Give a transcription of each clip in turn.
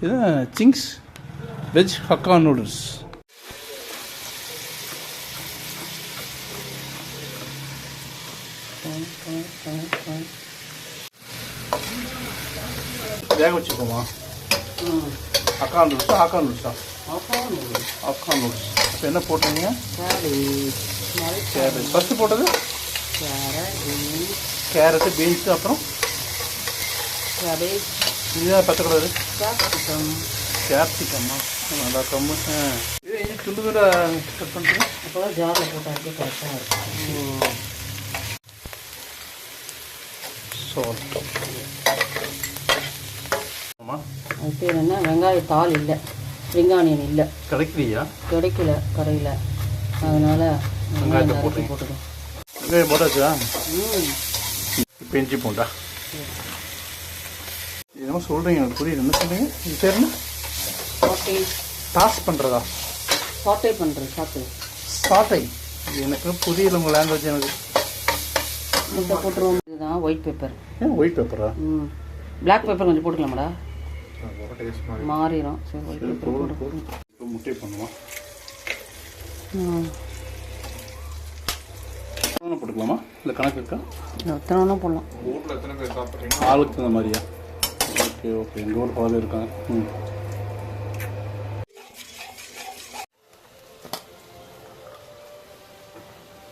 இது Singh veg hakka noodles. வேக வச்சுக்கோமா? அக்கா நூடுல்ஸா ஆக்கா நூடுல்ஸா? அக்கா நூடுல்ஸ். இப்போ என்ன போட்டீங்க? கேரட் ஃபஸ்ட்டு போட்டது கேரட்டு, பீன்ஸு, அப்புறம் இதுதான் பச்சை கலரு கேப்சிகம்மா. நல்லா கம்மு. இது துண்டு துண்டா கட் பண்ணுறேன். அப்போ தான் ஜாரில் போட்டாச்சு கரெக்டாக இருக்கும். அது பேர் என்ன? வெங்காயத்தாள் இல்லை, வெங்காயம் இல்லை, கிடைக்கலையா? கிடைக்கல கடையில். அதனால் வெங்காயம் போட்டுக்கோ. வெங்காயம் போட்டாச்சா? இப்போ இஞ்சி பூண்டா? என்னமோ சொல்கிறீங்க, எனக்கு புரியுது. என்ன சொல்கிறீங்க? இது பேர் என்ன? டாஸ் பண்ணுறதா? சாட்டை பண்ணுறது. சாட்டை. எனக்கு புரியல உங்கள் லாங்குவேஜ். எனக்கு முட்டை போட்டுருவோம். இதுதான் ஒயிட் பேப்பர். ஒயிட் பேப்பரா? பிளாக் பேப்பர் கொஞ்சம் போட்டுக்கலாமாடா? மாறிடும். சரி, ஒயிட் பேப்பர் போட்டு இப்போ முட்டை பண்ணுவோம். போட்டுக்கலாமா? இல்லை கணக்கு இருக்கா? எத்தனை வேணா போடலாம். ஊரில் எத்தனை பேர் சாப்பிட்றீங்க? ஆளுக்கு அந்த மாதிரியா? Okay okay. எங்கள் ஊர் பால் இருக்காங்க.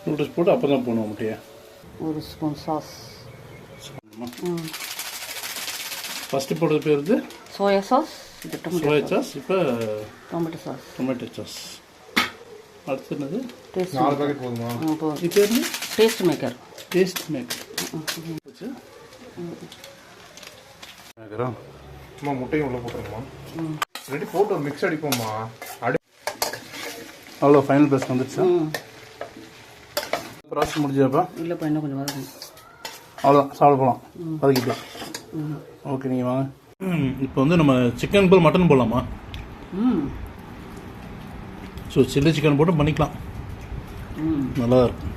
நூடுல்ஸ் போட்டு அப்போ தான் போடணும் முட்டையா? ஒரு ஸ்பூன் சாஸ். ஃபஸ்ட்டு போடுறது பேர் வந்து சோயா சாஸ். Soya sauce. இப்போ டொமேட்டோ சாஸ். Tomato sauce. அடுத்து என்னது? டேஸ்ட் 4 பேக்கெட் போதுமா? போதும். இது பேர் டேஸ்ட் மேக்கர். Taste maker. அம்மா முட்டையும் உள்ளே போட்டுருங்கம்மா. ரெடி போட்டு மிக்ஸ் அடிப்போம்மா. அவ்வளோ ஃபைனல் ப்ளஸ் வந்துடுச்சா? ப்ராசஸ் முடிஞ்சாப்பா? இல்லைப்பா, இன்னும் கொஞ்சம் வதக்கணும். அவ்வளோதான், சாப்பிட போகலாம். வதக்கிக்கலாம். ஓகே, நீங்கள் வாங்க. இப்போ வந்து நம்ம சிக்கன் போல் மட்டன் போடலாமா? ஸோ சில்லி சிக்கன் போட்டு பண்ணிக்கலாம். நல்லா இருக்கும்.